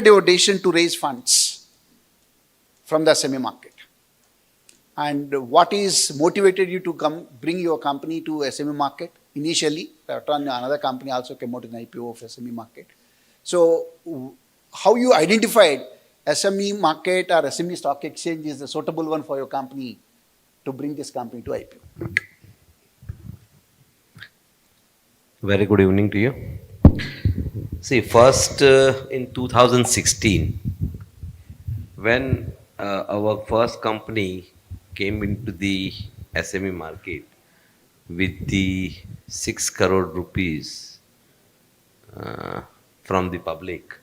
prompted your decision to raise funds from the SME market? And what is motivated you to bring your company to SME market initially? Another company also came out in IPO of SME market. So how you identified SME market or SME stock exchange is the suitable one for your company to bring this company to IPO? Very good evening to you. See, first in 2016, when our first company came into the SME market with the 6 crore rupees from the public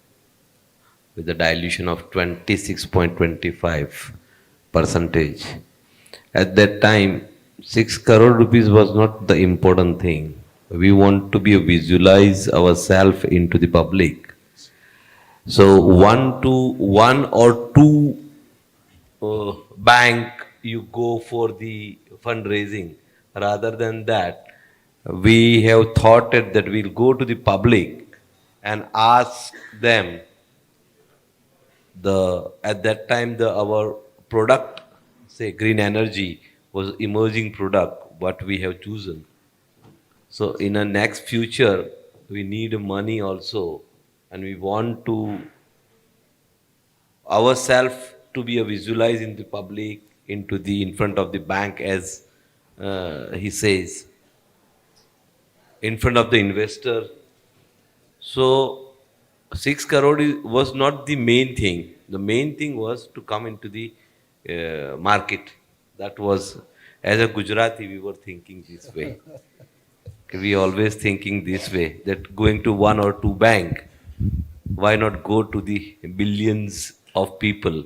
with a dilution of 26.25 percentage. At that time, 6 crore rupees was not the important thing. We want to be visualize ourselves into the public. So one or two bank you go for the fundraising. Rather than that, we have thought that we'll go to the public and ask them at that time our product, say green energy, was emerging product what we have chosen. So in the next future we need money also, and we want to ourselves to be a visualize in the public, into the in front of the bank, as he says, in front of the investor. So 6 crore was not the main thing. The main thing was to come into the market. That was, as a Gujarati, we were thinking this way. We always thinking this way, that going to one or two bank, why not go to the billions of people?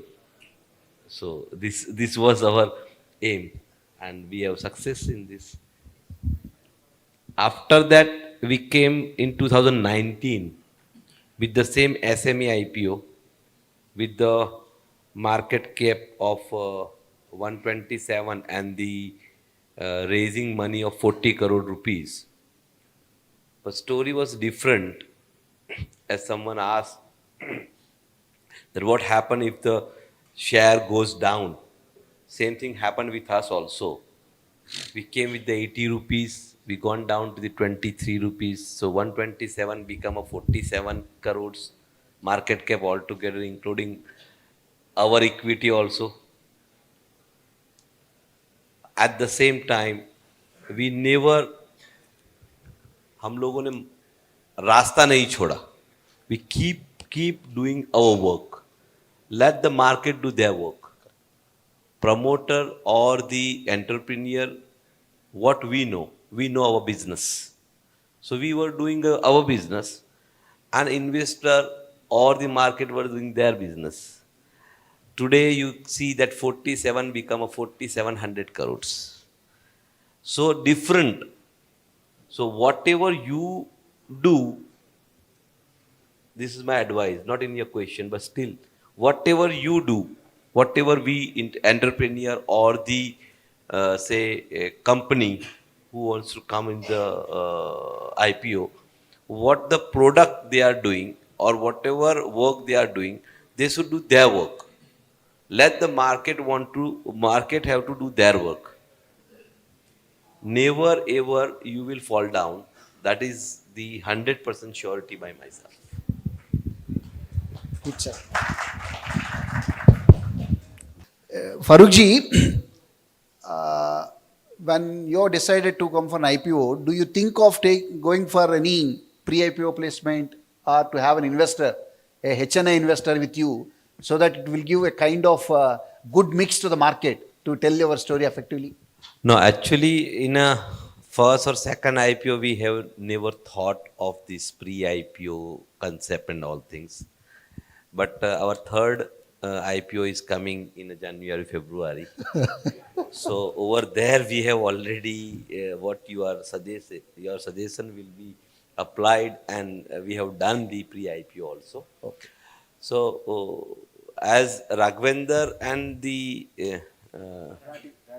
So this was our aim, and we have success in this. After that, we came in 2019 with the same SME IPO with the market cap of 127 and the raising money of 40 crore rupees. The story was different, as someone asked that what happened if the share goes down. Same thing happened with us also. We came with the 80 rupees, we gone down to the 23 rupees. So 127 become a 47 crores market cap altogether, including our equity also. At the same time, we never, हम लोगों ने रास्ता नहीं छोड़ा. We keep doing our work. Let the market do their work. Promoter or the entrepreneur, what we know our business. So we were doing our business, and investor or the market were doing their business. Today you see that 47 become a 4700 crores. So different. So whatever you do, this is my advice, not in your question, but still, whatever you do, whatever we entrepreneur or the say a company who wants to come in the IPO, what the product they are doing or whatever work they are doing, they should do their work. Let the market have to do their work. Never ever you will fall down. That is the 100% surety by myself. Good, sir. Faruk ji, when you decided to come for an IPO, do you think of going for any pre-IPO placement or to have an investor, a HNI investor with you, so that it will give a kind of good mix to the market to tell your story effectively? No, actually, in a first or second IPO, we have never thought of this pre-IPO concept and all things. But our third IPO is coming in January, February. So over there, we have already what you are suggesting. Your suggestion will be applied, and we have done the pre-IPO also. Okay. So as Raghvendra and the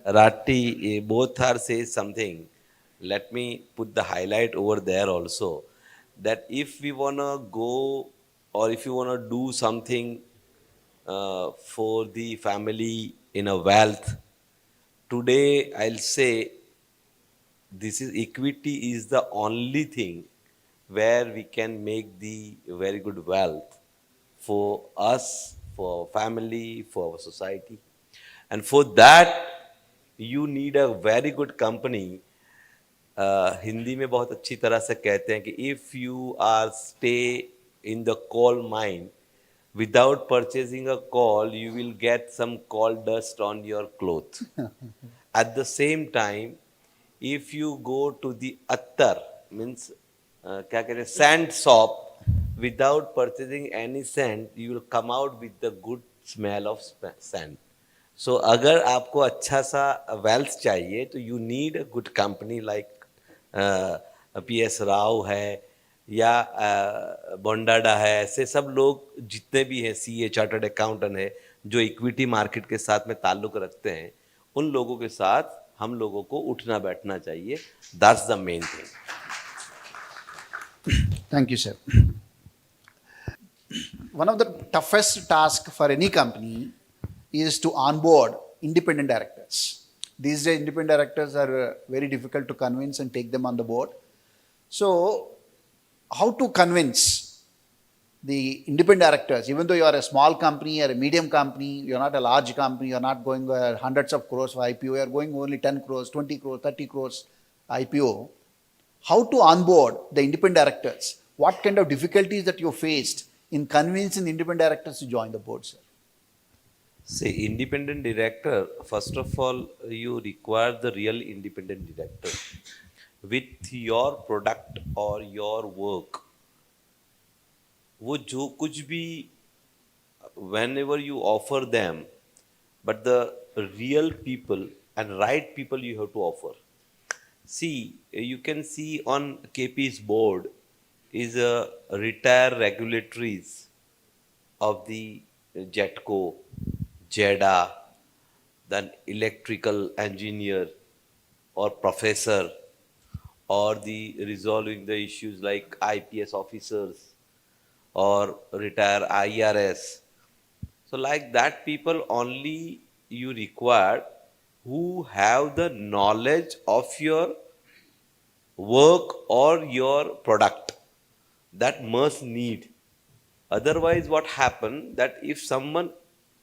Rati both are say something, let me put the highlight over there also, that if we wanna go or if you want to do something for the family in a wealth, today I'll say this is equity is the only thing where we can make the very good wealth for us, for family, for our society. And for that, you need a very good company. Hindi में बहुत अच्छी तरह से कहते हैं कि if you are stay in the coal mine without purchasing a coal, you will get some coal dust on your cloth. At the same time, if you go to the attar, means क्या कहते हैं sand shop, without purchasing any sand, you will come out with the good smell of sand. So अगर आपको अच्छा सा wealth चाहिए तो you need a good company like PS Rao है या बोंडाडा है, ऐसे सब लोग जितने भी हैं, सीए चार्टर्ड अकाउंटेंट है जो इक्विटी मार्केट के साथ में ताल्लुक रखते हैं, उन लोगों के साथ हम लोगों को उठना बैठना चाहिए. That's the main thing. Thank you, sir. One of the toughest tasks for any company is to onboard independent directors. These days, independent directors are very difficult to convince and take them on the board. So, how to convince the independent directors, even though you are a small company or a medium company, you are not a large company, you are not going hundreds of crores for IPO, you are going only 10 crores, 20 crores, 30 crores IPO. How to onboard the independent directors? What kind of difficulties that you faced in convincing the independent directors to join the board, sir? See, independent director, first of all, you require the real independent director with your product or your work. वो जो कुछ भी whenever you offer them, but the real people and right people you have to offer. See, you can see on KP's board is a retired regulatories of the JETCO, JEDA, then electrical engineer or professor, or the resolving the issues like IPS officers or retire IRS. So like that people only you require who have the knowledge of your work or your product. That must need. Otherwise what happen that if someone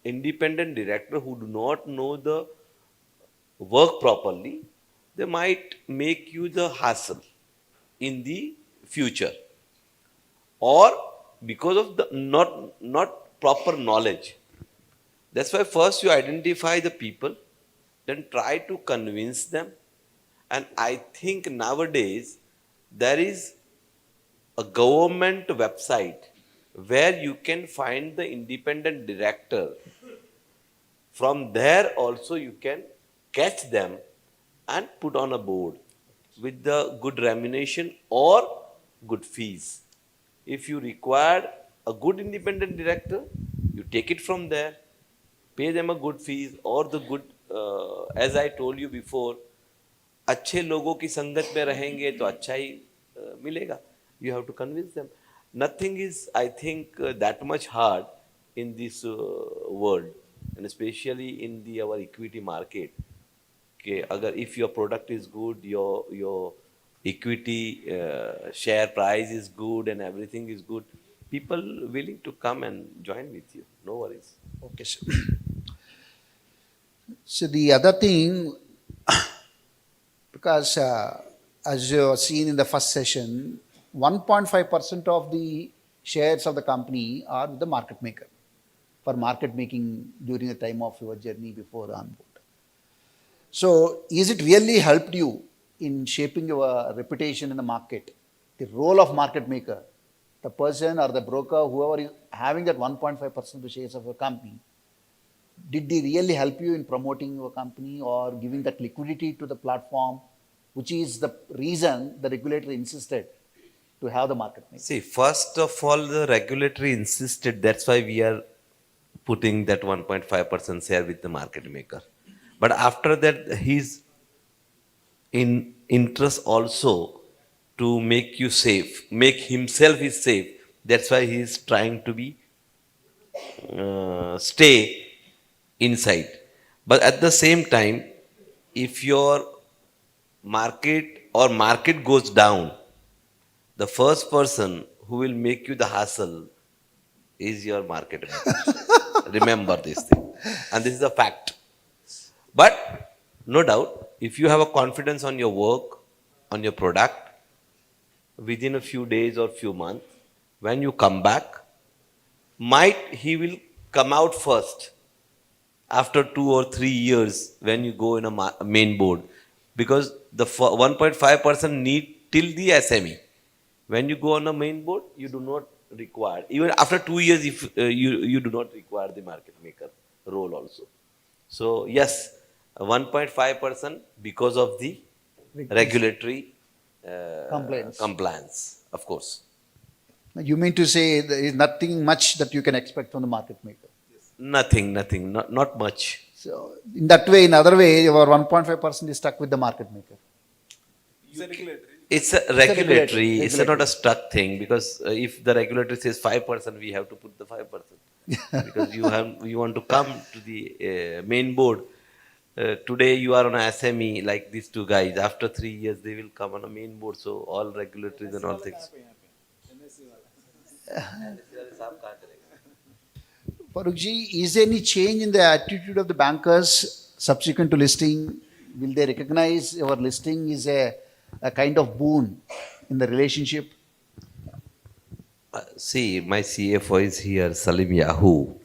independent director who do not know the work properly, they might make you the hassle in the future, or because of the not proper knowledge. That's why first you identify the people, then try to convince them. And I think nowadays there is a government website where you can find the independent director. From there also you can catch them and put on a board with the good remuneration or good fees. If you require a good independent director, you take it from there, pay them a good fees or the good, as I told you before, अच्छे लोगों की संगत में रहेंगे तो अच्छा ही मिलेगा. You have to convince them. Nothing is, I think, that much hard in this world, and especially in our equity market. Okay, agar if your product is good, your equity share price is good and everything is good, people willing to come and join with you. No worries. Okay, sir. So the other thing, because as you have seen in the first session, 1.5% of the shares of the company are with the market maker for market making during the time of your journey before on board. So is it really helped you in shaping your reputation in the market? The role of market maker, the person or the broker, whoever is having that 1.5% of the shares of a company, did they really help you in promoting your company or giving that liquidity to the platform, which is the reason the regulator insisted to have the market maker? See, first of all, the regulatory insisted, that's why we are putting that 1.5% share with the market maker. But after that, his interest also to make you safe, make himself is safe, That's why he is trying to be stay inside. But at the same time, if your market goes down, the first person who will make you the hassle is your market maker. Remember this thing. And this is a fact. But no doubt, if you have a confidence on your work, on your product, within a few days or few months, when you come back, might he will come out first after 2 or 3 years when you go in a main board, because the 1.5% need till the SME. When you go on a main board, you do not require, even after 2 years, if you do not require the market maker role also. So yes, 1.5% because of the regulatory compliance, of course. You mean to say there is nothing much that you can expect from the market maker? Nothing, not much. So in that way, in other way, your 1.5% is stuck with the market maker. It's a regulatory. It's regulatory. not a stuck thing, because if the regulator says 5%, we have to put the 5%. Because you want to come to the main board. Today you are on a SME like these two guys. After 3 years, they will come on a main board. So all regulatories and all things. Farukji, is there any change in the attitude of the bankers subsequent to listing? Will they recognize your listing is a kind of boon in the relationship? See, my CFO is here, Salim Yahoo.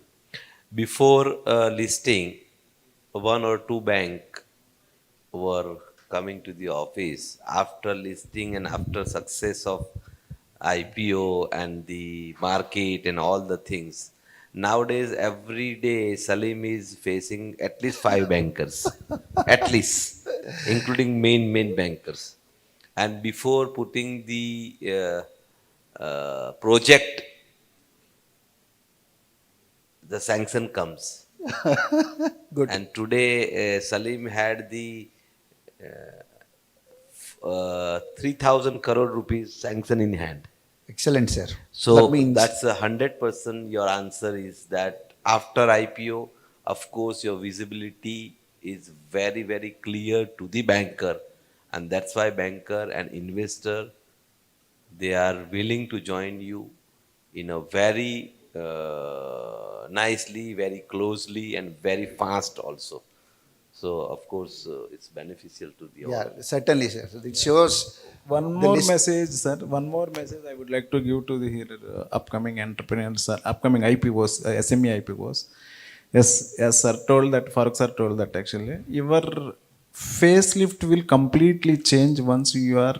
Before listing, 1 or 2 banks were coming to the office. After listing and after success of IPO and the market and all the things, nowadays every day Salim is facing at least 5 bankers, at least, including main bankers. And before putting the project, the sanction comes. Good. And today Salim had the 3,000 crore rupees sanction in hand. Excellent, sir. So that means that's 100%. Your answer is that after IPO, of course, your visibility is very, very clear to the banker, and that's why banker and investor, they are willing to join you in a very nicely, very closely, and very fast also. So of course, it's beneficial to the yeah, all. certainly, sir. So it shows One the more list- message, sir. One more message I would like to give to the here, upcoming entrepreneurs, upcoming IPOs, SME IPOs. Yes, as sir told that, Faruk sir told that actually, your facelift will completely change once you are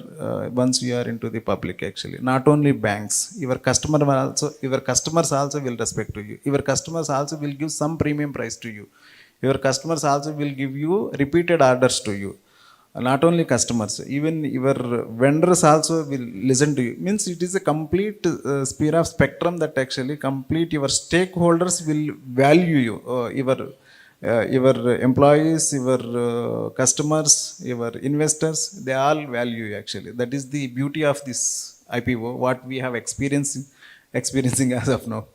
into the public. Actually, not only banks, your customers also will respect to you. Your customers also will give some premium price to you. Your customers also will give you repeated orders to you. Not only customers, even your vendors also will listen to you. Means it is a complete sphere of spectrum that actually complete your stakeholders will value you. Your employees, your customers, your investors, they all value you actually. That is the beauty of this IPO, what we have experiencing as of now.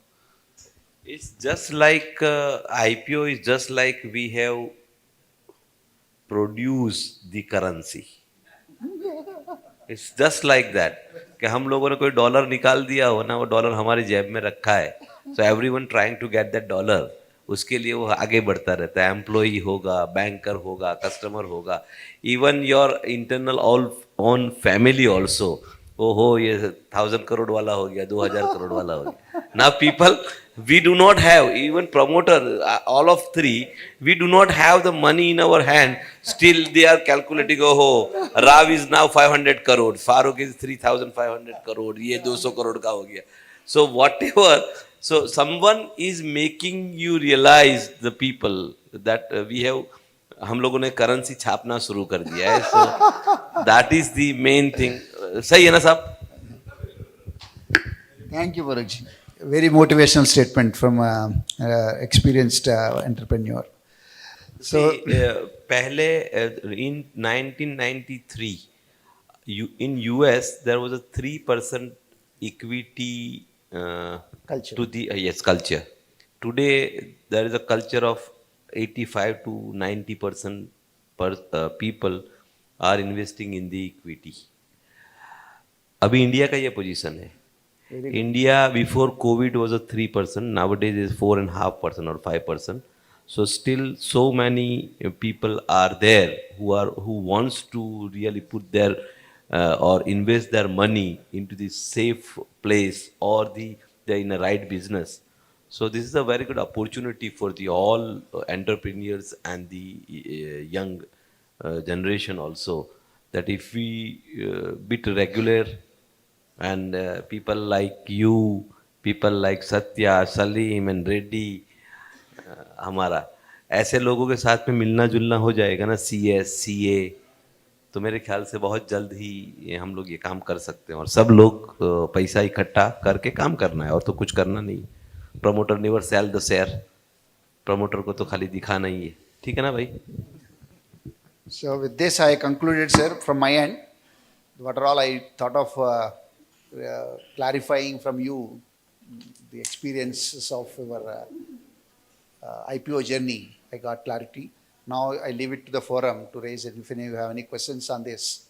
It's just like IPO is just like we have produced the currency. It's just like that. कि हम लोगों ने कोई dollar निकाल दिया हो ना, वो डॉलर हमारी जेब में रखा है. So everyone trying to get that dollar. उसके लिए वो आगे बढ़ता रहता है. एम्प्लॉई होगा, बैंकर होगा, कस्टमर होगा. Even your internal all own family also. ओहो ये 1,000 crore वाला हो गया, 2,000 crore वाला हो गया. Now people, we do not have, even promoter, all of 3, we do not have the money in our hand. Still they are calculating, oh, Rav is now 500 crore, Faruk is 3,500 crore, ये 200 crore का हो गया. So whatever, so someone is making you realize, the people, that we have, हम लोगों ने currency छापना शुरू कर दिया है. So that is the main thing. सही है ना साहब? Thank you, Farukji. Very motivational statement from experienced entrepreneur. So, See, पहले in 1993, in US there was a 3% equity Culture. to the yes, culture. Today there is a culture of 85 to 90% people are investing in the equity. अभी India का ये position है. Very good. India before COVID was a 3%. Nowadays is 4.5% or 5%. So still so many people are there who wants to really put their or invest their money into this safe place or they're in a right business. So this is a very good opportunity for the all entrepreneurs and the young generation also, that if we bit regular and people like you, people like Satya, Salim and Reddy, हमारा ऐसे लोगों के साथ में मिलना जुलना हो जाएगा ना, CS, CA, तो मेरे ख्याल से बहुत जल्द ही हम लोग ये काम कर सकते हैं. और सब लोग पैसा इकट्ठा करके काम करना है और तो कुछ करना नहीं. Promoter never cell the share. Promoter को तो खाली दिखाना ही है. ठीक है ना भाई? So with this, I concluded, sir, from my end. What are all I thought of clarifying from you the experiences of your IPO journey. I got clarity. Now I leave it to the forum to raise it. If any of you have any questions on this,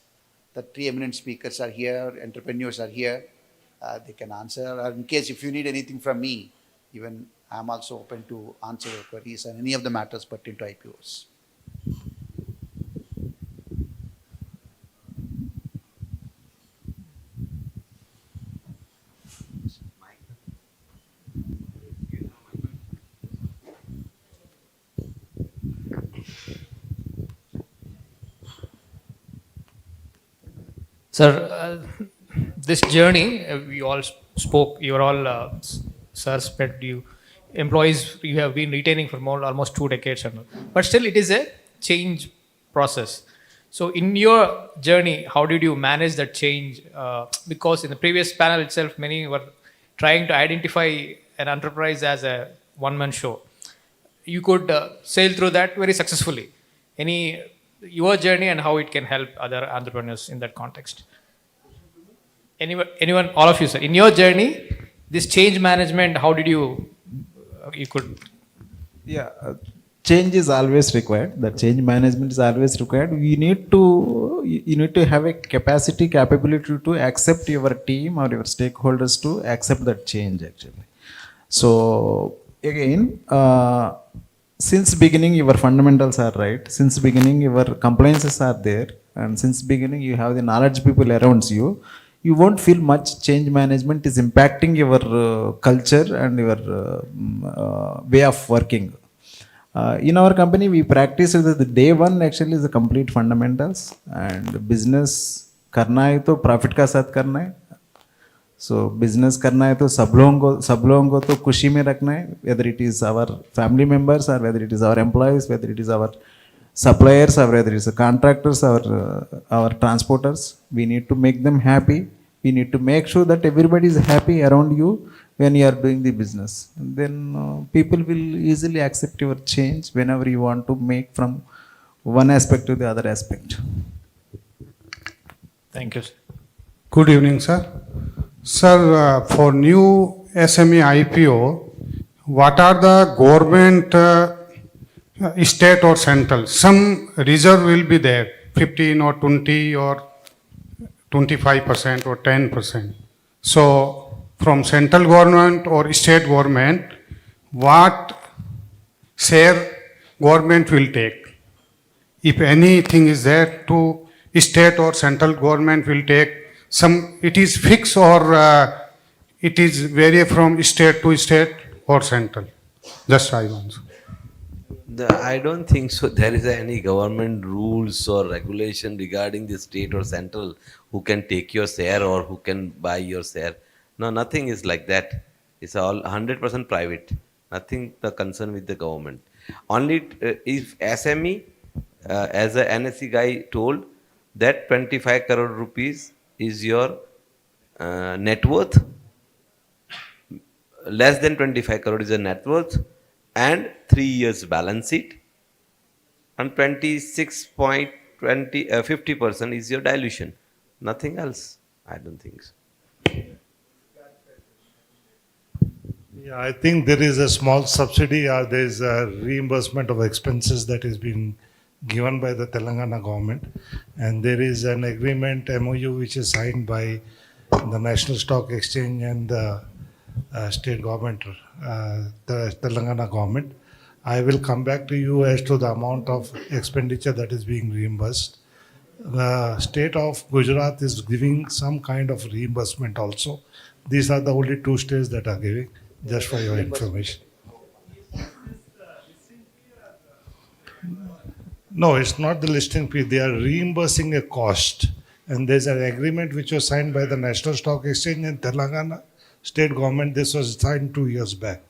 the three eminent speakers are here, entrepreneurs are here. They can answer. Or in case if you need anything from me, even I am also open to answer your queries on any of the matters pertaining to IPOs. Sir, this journey, we all spoke, you're all, sir, spent you, employees you have been retaining for more, almost 2 decades. But still, it is a change process. So, in your journey, how did you manage that change? Because in the previous panel itself, many were trying to identify an enterprise as a one-man show. You could sail through that very successfully. Your journey and how it can help other entrepreneurs in that context. Anyone, all of you, sir, in your journey, this change management, how did you could? Yeah, change is always required. The change management is always required. You need to have a capability to accept your team or your stakeholders to accept that change actually. So again, since beginning your fundamentals are right, since beginning your compliances are there, and since beginning you have the knowledge people around you, you won't feel much change management is impacting your culture and your way of working. In our company we practice the day one actually is the complete fundamentals, and business करना है तो profit का साथ करना है. So business करना है तो सब लोगों को तो खुशी में रखना है, whether it is our family members or whether it is our employees, whether it is our suppliers or whether it is the contractors or our transporters. We need to make them happy. We need to make sure that everybody is happy around you when you are doing the business. And then people will easily accept your change whenever you want to make from one aspect to the other aspect. Thank you, sir. Good evening, sir. Sir, for new SME IPO, what are the government, state or central? Some reserve will be there, 15 or 20 or 25% or 10%. So, from central government or state government, what share government will take? If anything is there to state or central government will take, some it is fixed or it is vary from state to state or central. Just I want. I don't think so. There is any government rules or regulation regarding the state or central who can take your share or who can buy your share. No, nothing is like that. It's all 100% private. Nothing the concern with the government. Only if SME, as a NSE guy told, that 25 crore rupees is your net worth. Less than 25 crore is a net worth, and 3 years balance sheet, and 50% is your dilution. Nothing else. I don't think so. Yeah, I think there is a small subsidy or there is a reimbursement of expenses that is being given by the Telangana government. And there is an agreement, MOU, which is signed by the National Stock Exchange and the state government, the Telangana government. I will come back to you as to the amount of expenditure that is being reimbursed. The state of Gujarat is giving some kind of reimbursement also. These are the only two states that are giving, just for your information. No, it's not the listing fee. They are reimbursing a cost. And there's an agreement which was signed by the National Stock Exchange and Telangana state government. This was signed 2 years back.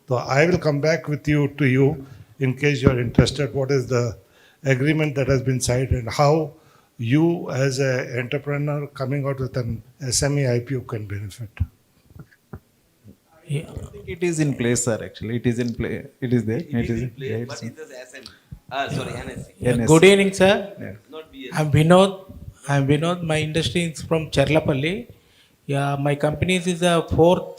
So I will come back with you to you in case you're interested. What is the agreement that has been signed and how you as an entrepreneur coming out with an SME IPO can benefit. I think it is in place, sir. Actually, it is in play. It is there. It is in yeah, place, it's but in- it is SME. Sorry, NSE. NS. Good evening, sir. Yeah. Not BS. I'm Vinod. My industry is from Cherlapalli. Yeah, my company is a fourth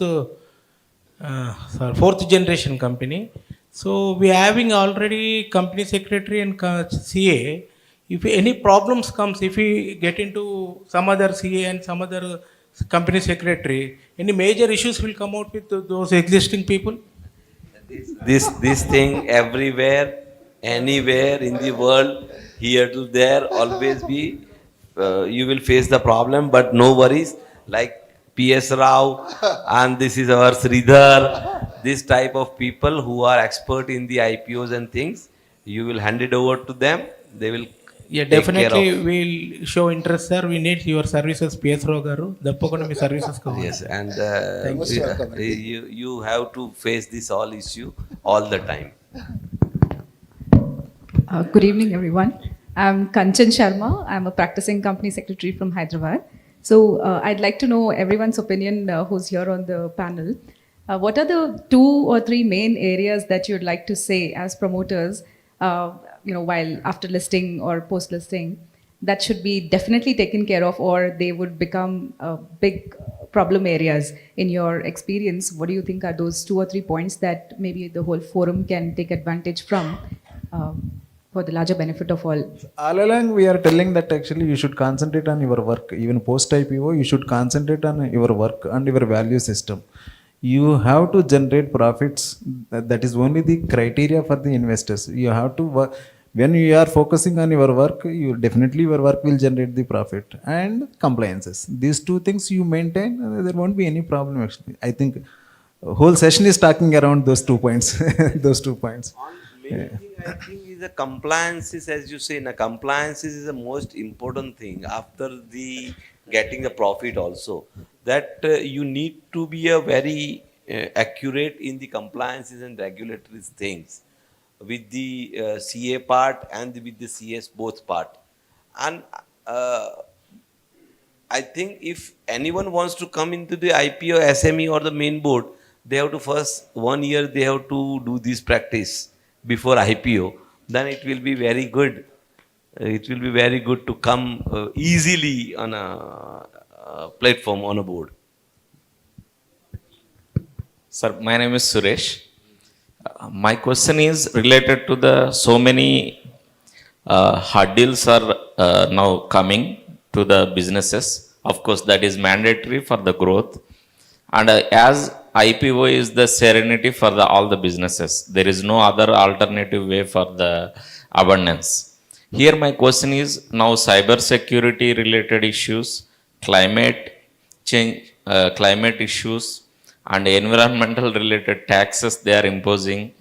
generation company. So we are having already company secretary and CA. If any problems comes, if we get into some other CA and some other company secretary, any major issues will come out with those existing people? This thing everywhere, anywhere in the world, here to there, always be, you will face the problem, but no worries, like PS Rao, and this is our Sridhar, this type of people who are expert in the IPOs and things, you will hand it over to them, they will Yeah, take care definitely of. we'll show interest, sir. We need your services, PS Rao garu. Dappakunda me services కావాలి. Yes, and Most welcome. you have to face this all issue all the time. Good evening, everyone. I'm Kanchan Sharma. I'm a practicing company secretary from Hyderabad. So I'd like to know everyone's opinion who's here on the panel. What are the 2 or 3 main areas that you'd like to say as promoters, while after listing or post listing, that should be definitely taken care of, or they would become big problem areas in your experience? What do you think are those 2 or 3 points that maybe the whole forum can take advantage from for the larger benefit of all? All along, we are telling that actually you should concentrate on your work. Even post IPO, you should concentrate on your work and your value system. You have to generate profits. That is only the criteria for the investors. You have to work. When you are focusing on your work, you definitely your work will generate the profit and compliances. These 2 things you maintain, there won't be any problem actually. I think whole session is talking around those 2 points. Those 2 points. Main thing I think is the compliances, as you say, compliances is the most important thing after the getting the profit also. That you need to be a very accurate in the compliances and regulatory things with the CA part and with the CS both part. And I think if anyone wants to come into the IPO, SME or the main board, they have to first 1 year they have to do this practice before IPO. Then it will be very good. It will be very good to come easily on a platform, on a board. Sir, my name is Suresh. My question is related to the so many hurdles are now coming to the businesses. Of course, that is mandatory for the growth. And as IPO is the serenity for all the businesses, there is no other alternative way for the abundance. Here my question is now cyber security related issues, climate change, climate issues, and environmental related taxes they are imposing,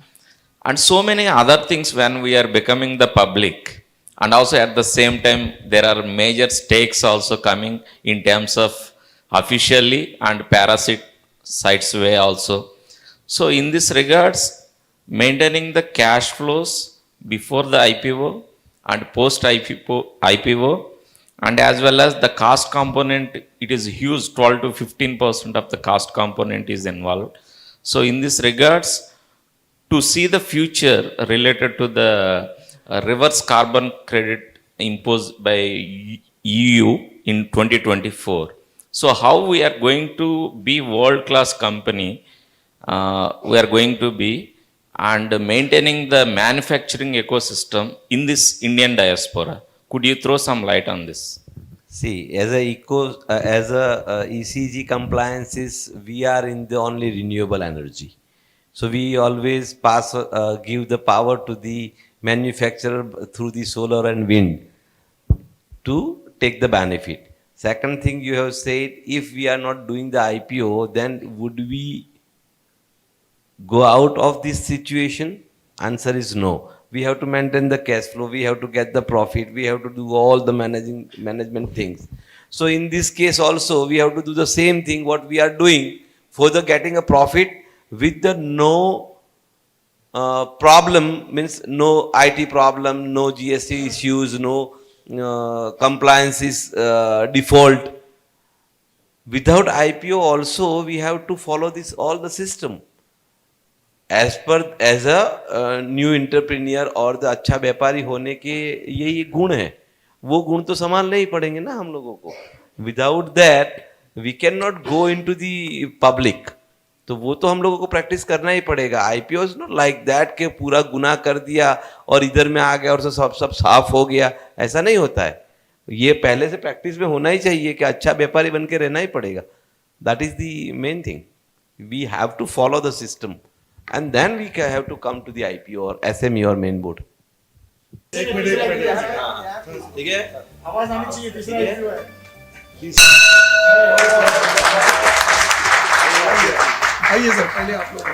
and so many other things when we are becoming the public. And also at the same time, there are major stakes also coming in terms of officially and parasite sites way also. So in this regards, maintaining the cash flows before the IPO and post IPO, and as well as the cost component, it is huge, 12 to 15% of the cost component is involved. So in this regards, to see the future related to the reverse carbon credit imposed by EU in 2024. So how we are going to be world-class company we are going to be, and maintaining the manufacturing ecosystem in this Indian diaspora. Could you throw some light on this? See, as a ECG compliances, we are in the only renewable energy. So we always give the power to the manufacturer through the solar and wind to take the benefit. Second thing you have said, if we are not doing the IPO, then would we go out of this situation? Answer is no. We have to maintain the cash flow, we have to get the profit, we have to do all the management things. So in this case also, we have to do the same thing what we are doing for the getting a profit with the no problem, means no IT problem, no GST issues, no compliances default. Without IPO also, we have to follow this all the system as a new entrepreneur और the अच्छा व्यापारी होने के ये गुण है, वो गुण तो संभालने ही पड़ेंगे ना हम लोगों को. Without that we can not go into the public. तो वो तो हम लोगों को प्रैक्टिस करना ही पड़ेगा. IPO is not like that के पूरा गुनाह कर दिया और इधर में आ गया और सब साफ हो गया, ऐसा नहीं होता है. ये पहले से प्रैक्टिस में होना ही चाहिए कि अच्छा व्यापारी बन के रहना ही पड़ेगा. That is the main thing. We have to follow the system and then we have to come to the IPO or SME or main board. एक मिनट ठीक है, आवाज आनी चाहिए. तीसरा IPO है. आइए सर, पहले आप लोग.